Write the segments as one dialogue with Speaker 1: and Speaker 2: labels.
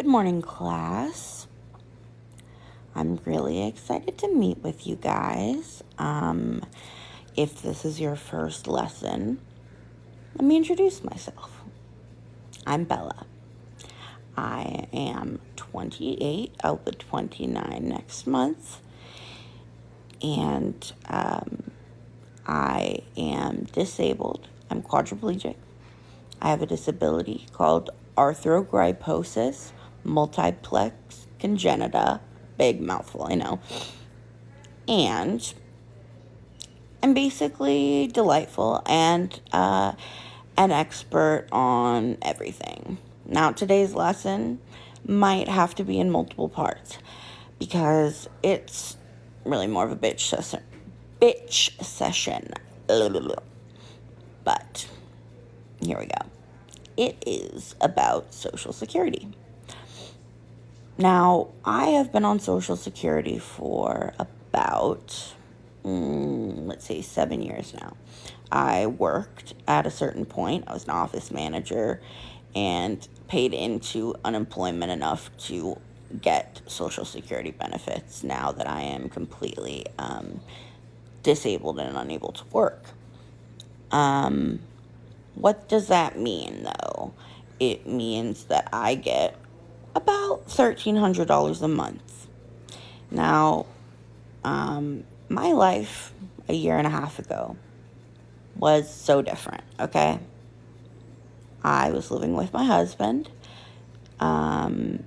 Speaker 1: Good morning, class. I'm really excited to meet with you guys. If this is your first lesson, let me introduce myself. I'm Bella. I am 28. I'll be 29 next month. And I am disabled. I'm quadriplegic. I have a disability called arthrogryposis multiplex congenita. Big mouthful, I know. And I'm basically delightful and an expert on everything. Now, today's lesson might have to be in multiple parts because it's really more of a bitch session. But here we go. It is about Social Security. Now, I have been on Social Security for about, 7 years now. I worked at a certain point. I was an office manager and paid into unemployment enough to get Social Security benefits now that I am completely disabled and unable to work. What does that mean, though? It means that I get about $1,300 a month. Now, my life a year and a half ago was so different, okay? I was living with my husband, and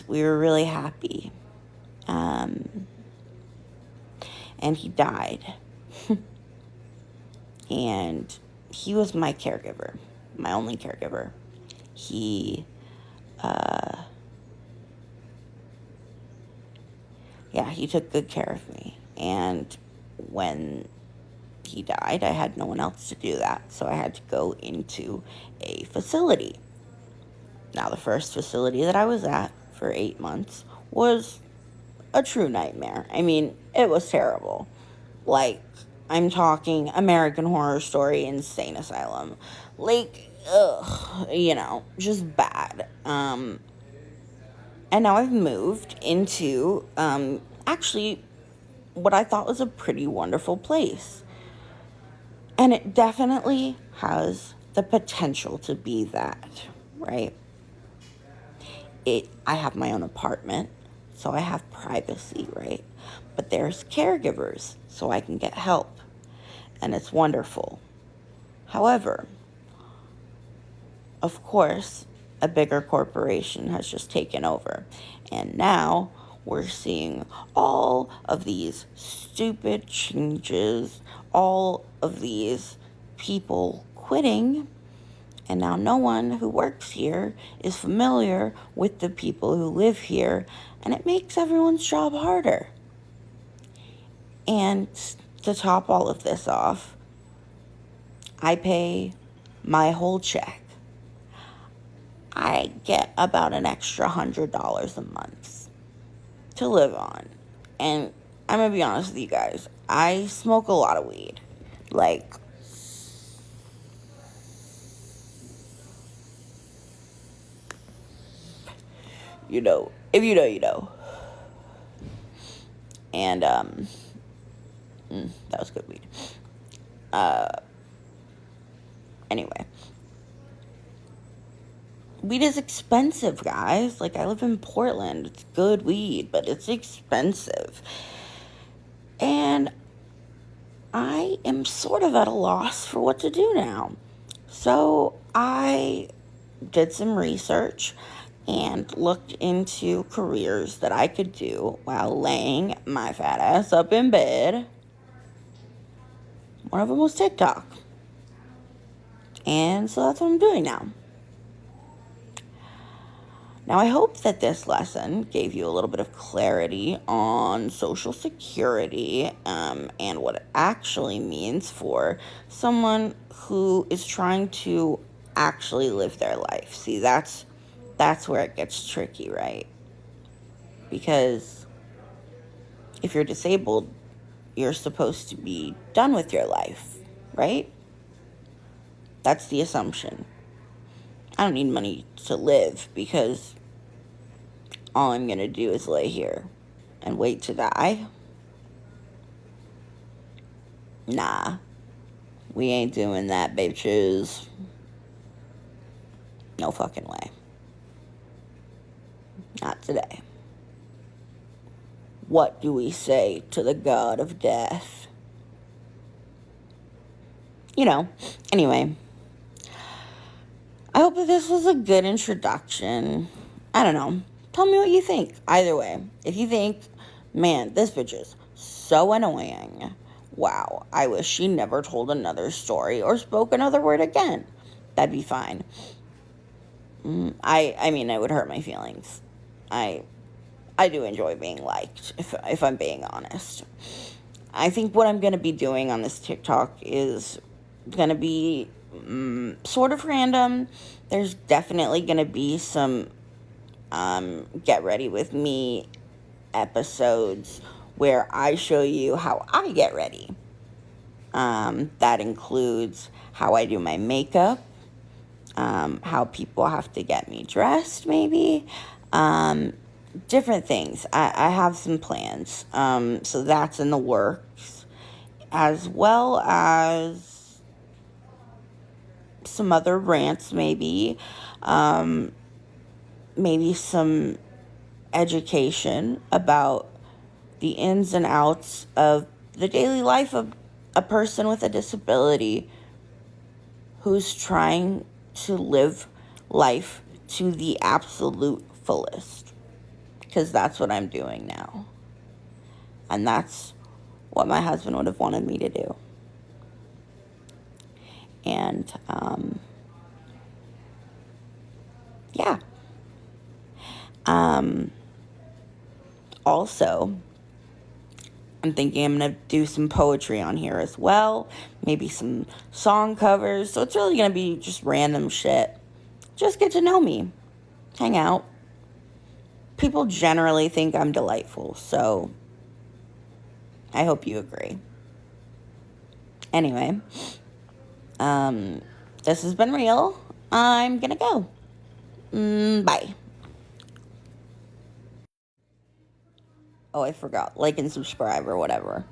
Speaker 1: we were really happy. And he died. And he was my caregiver, my only caregiver. He took good care of me. And when he died, I had no one else to do that. So I had to go into a facility. Now, the first facility that I was at for 8 months was a true nightmare. I mean, it was terrible. Like, I'm talking American Horror Story Insane Asylum. Like, just bad. And now I've moved into, actually, what I thought was a pretty wonderful place. And it definitely has the potential to be that, right? I have my own apartment, so I have privacy, right? But there's caregivers, so I can get help. And it's wonderful. However, of course, a bigger corporation has just taken over. And now we're seeing all of these stupid changes, all of these people quitting. And now no one who works here is familiar with the people who live here. And it makes everyone's job harder. And to top all of this off, I pay my whole check. I get about an extra $100 a month to live on. And I'm going to be honest with you guys, I smoke a lot of weed. Like, if you know, you know. And, that was good weed. Anyway. Weed is expensive, guys. Like, I live in Portland. It's good weed, but it's expensive. And I am sort of at a loss for what to do now. So I did some research and looked into careers that I could do while laying my fat ass up in bed. One of them was TikTok. And so that's what I'm doing now. Now, I hope that this lesson gave you a little bit of clarity on Social Security and what it actually means for someone who is trying to actually live their life. See, that's where it gets tricky, right? Because if you're disabled, you're supposed to be done with your life, right? That's the assumption. I don't need money to live because all I'm going to do is lay here and wait to die. Nah, we ain't doing that, bitches. No fucking way. Not today. What do we say to the god of death? Anyway. I hope that this was a good introduction. I don't know. Tell me what you think. Either way, if you think, man, this bitch is so annoying. Wow, I wish she never told another story or spoke another word again. That'd be fine. I mean, it would hurt my feelings. I do enjoy being liked, if I'm being honest. I think what I'm going to be doing on this TikTok is going to be sort of random. There's definitely going to be some get ready with me episodes where I show you how I get ready. That includes how I do my makeup, how people have to get me dressed, maybe. Different things. I have some plans. So that's in the works, as well as some other rants, maybe. Maybe some education about the ins and outs of the daily life of a person with a disability who's trying to live life to the absolute fullest. Because that's what I'm doing now. And that's what my husband would have wanted me to do. And, yeah. Also, I'm thinking I'm going to do some poetry on here as well. Maybe some song covers. So it's really going to be just random shit. Just get to know me. Hang out. People generally think I'm delightful. So I hope you agree. Anyway. This has been real. I'm going to go. Bye. Oh, I forgot. Like and subscribe or whatever.